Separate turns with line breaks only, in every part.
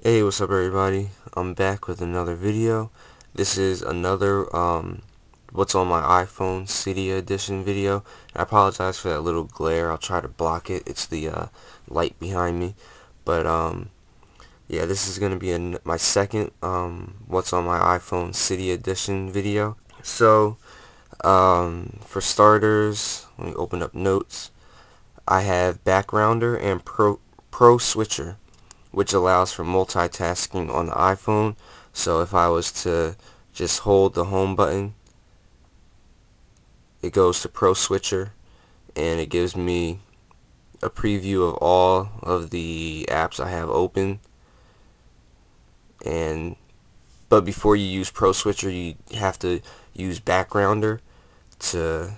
Hey, what's up everybody? I'm back with another video. This is another what's on my iPhone Cydia edition video. I apologize for that little glare. I'll try to block it. It's the light behind me. But yeah, this is going to be my second what's on my iPhone Cydia edition video. So for starters, let me open up notes. I have backgrounder and pro switcher, which allows for multitasking on the iPhone. So if I was to just hold the home button, it goes to Pro Switcher and it gives me a preview of all of the apps I have open. But before you use Pro Switcher, you have to use backgrounder to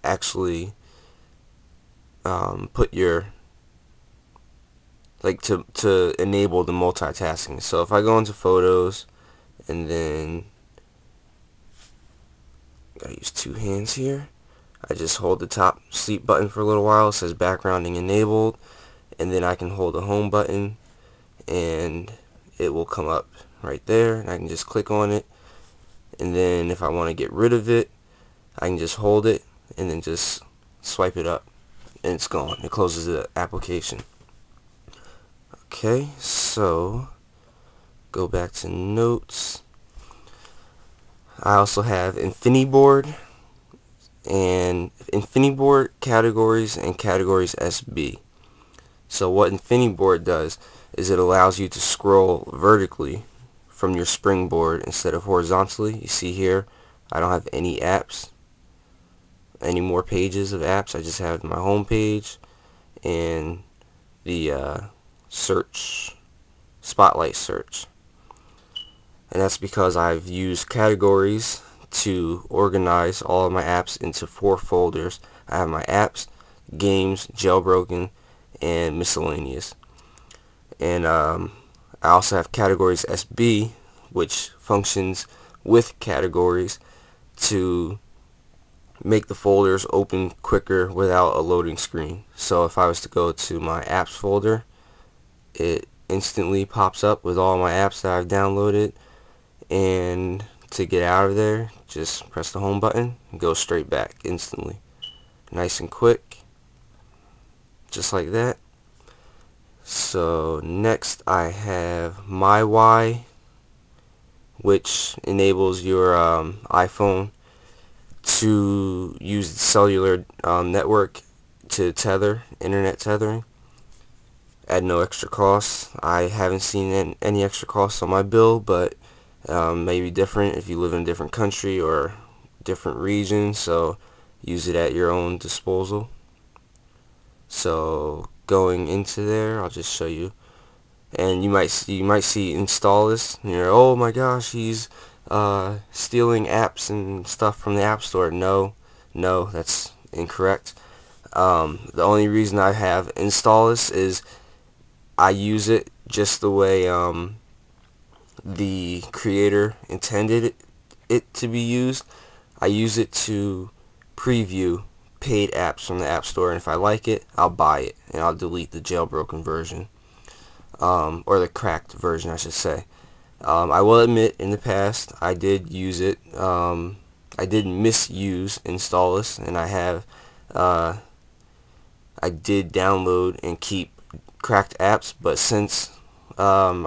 actually put your to enable the multitasking. So if I go into photos and then gotta use two hands here, I just hold the top sleep button for a little while. It says backgrounding enabled, and then I can hold the home button and it will come up right there, and I can just click on it. And then if I want to get rid of it, I can just hold it and then just swipe it up and it's gone. It closes the application. Okay, so go back to notes. I also have InfiniBoard and InfiniBoard categories and categories SB. So what InfiniBoard does is it allows you to scroll vertically from your springboard instead of horizontally. You see here, I don't have any apps, any more pages of apps. I just have my home page and the search, spotlight search. And that's because I've used categories to organize all of my apps into 4 folders. I have my apps, games, jailbroken, and miscellaneous. And I also have categories SB, which functions with categories to make the folders open quicker without a loading screen. So if I was to go to my apps folder, it instantly pops up with all my apps that I've downloaded, and to get out of there, just press the home button and go straight back instantly. Nice and quick, just like that. So next I have MyWhy, which enables your iPhone to use the cellular network to tether, internet tethering, at no extra cost. I haven't seen any extra costs on my bill, but maybe different if you live in a different country or different region, so use it at your own disposal. So going into there, I'll just show you, and you might see install this and you're, oh my gosh, he's stealing apps and stuff from the App Store. No, that's incorrect. The only reason I have install this is I use it just the way the creator intended it to be used. I use it to preview paid apps from the App Store, and if I like it, I'll buy it and I'll delete the jailbroken version, or the cracked version I should say. I will admit in the past I did use it, I did misuse installus, and I did download and keep cracked apps, but since then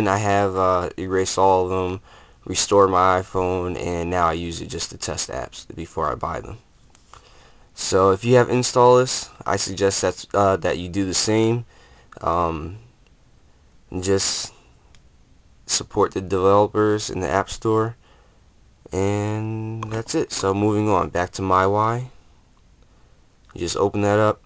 I have erased all of them, restored my iPhone, and now I use it just to test apps before I buy them. So if you have installus, I suggest that you do the same. And just support the developers in the App Store, and that's it. So moving on, back to MyWhy. You just open that up,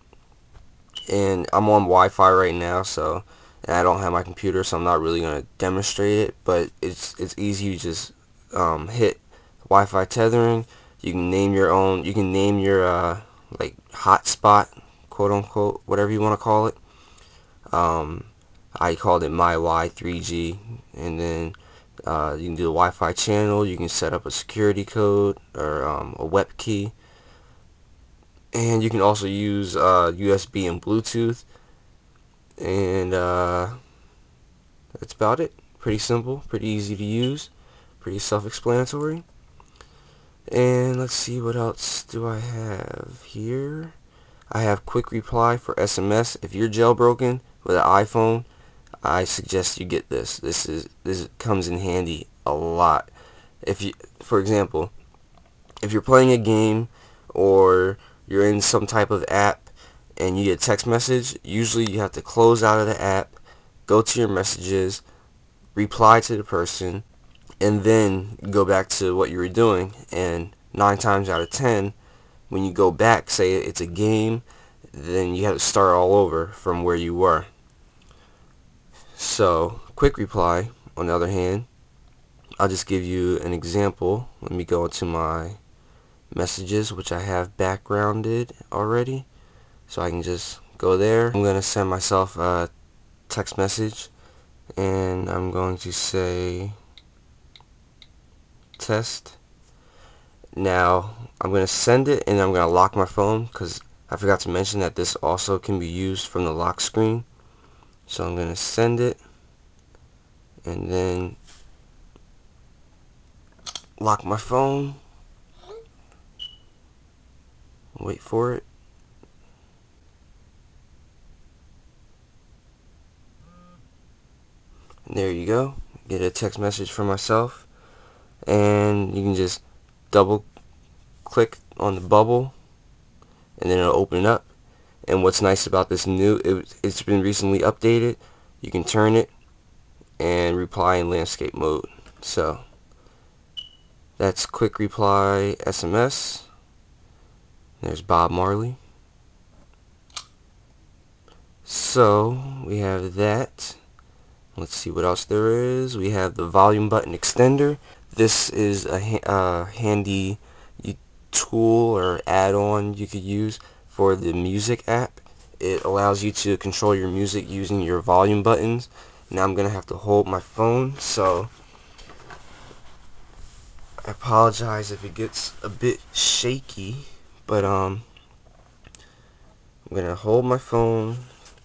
and I'm on Wi-Fi right now, so, and I don't have my computer, so I'm not really going to demonstrate it, but it's easy. You just hit Wi-Fi tethering. You can name your own, you can name your like hotspot, quote unquote, whatever you want to call it. I called it MyWhy 3G, and then you can do a Wi-Fi channel. You can set up a security code or a web key, and you can also use USB and Bluetooth. And That's about it. Pretty simple, pretty easy to use, pretty self-explanatory. And let's see, what else do I have here? I have quick reply for SMS. If you're jailbroken with an iPhone, I suggest you get this. This comes in handy a lot. If you, for example, if you're playing a game or you're in some type of app and you get a text message, usually you have to close out of the app, go to your messages, reply to the person, and then go back to what you were doing. And 9 times out of 10, when you go back, say it's a game, then you have to start all over from where you were. So quick reply, on the other hand, I'll just give you an example. Let me go into my messages, which I have backgrounded already, so I can just go there. I'm going to send myself a text message, and I'm going to say test. Now I'm going to send it, and I'm going to lock my phone because I forgot to mention that this also can be used from the lock screen. So I'm going to send it and then lock my phone, wait for it. And there you go, get a text message from myself, and you can just double click on the bubble and then it'll open up. And what's nice about this it's been recently updated, you can turn it and reply in landscape mode. So that's quick reply SMS. There's Bob Marley. So we have that. Let's see what else there is. We have the volume button extender. This is a handy tool or add-on you could use for the music app. It allows you to control your music using your volume buttons. Now I'm gonna have to hold my phone, so I apologize if it gets a bit shaky, but I'm gonna hold my phone,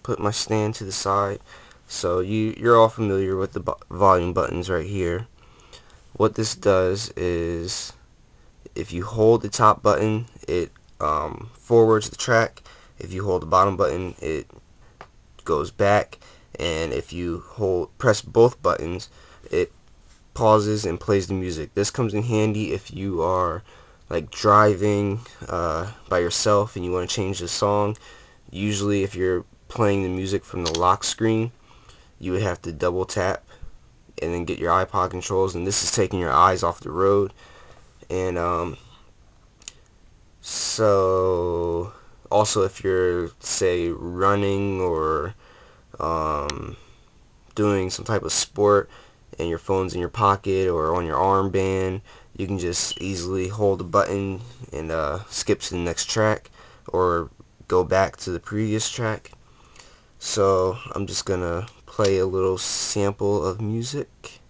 put my stand to the side. So you're all familiar with the volume buttons right here. What this does is, if you hold the top button, it forwards the track. If you hold the bottom button, it goes back. And if you press both buttons, it pauses and plays the music. This comes in handy if you are like driving by yourself and you want to change the song. Usually if you're playing the music from the lock screen, you would have to double tap and then get your iPod controls, and this is taking your eyes off the road. And so also if you're, say, running or doing some type of sport and your phone's in your pocket or on your armband, you can just easily hold the button and skip to the next track or go back to the previous track. So I'm just gonna play a little sample of music.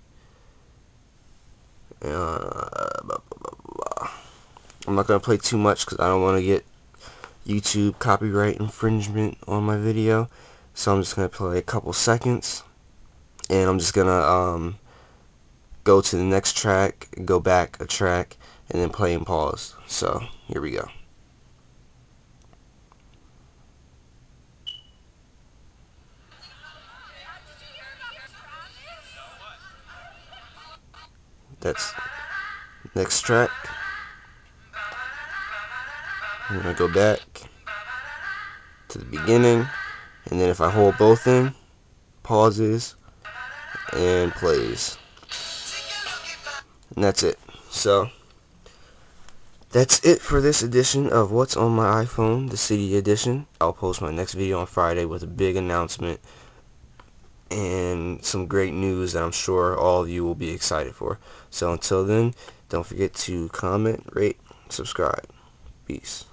I'm not gonna play too much because I don't want to get YouTube copyright infringement on my video. So I'm just gonna play a couple seconds, and I'm just gonna go to the next track, go back a track, and then play and pause. So here we go. That's next track. I'm gonna go back to the beginning, and then if I hold both in, pauses and plays, and that's it. So that's it for this edition of What's on My iPhone, the Cydia edition. I'll post my next video on Friday with a big announcement and some great news that I'm sure all of you will be excited for. So until then, don't forget to comment, rate, subscribe. Peace.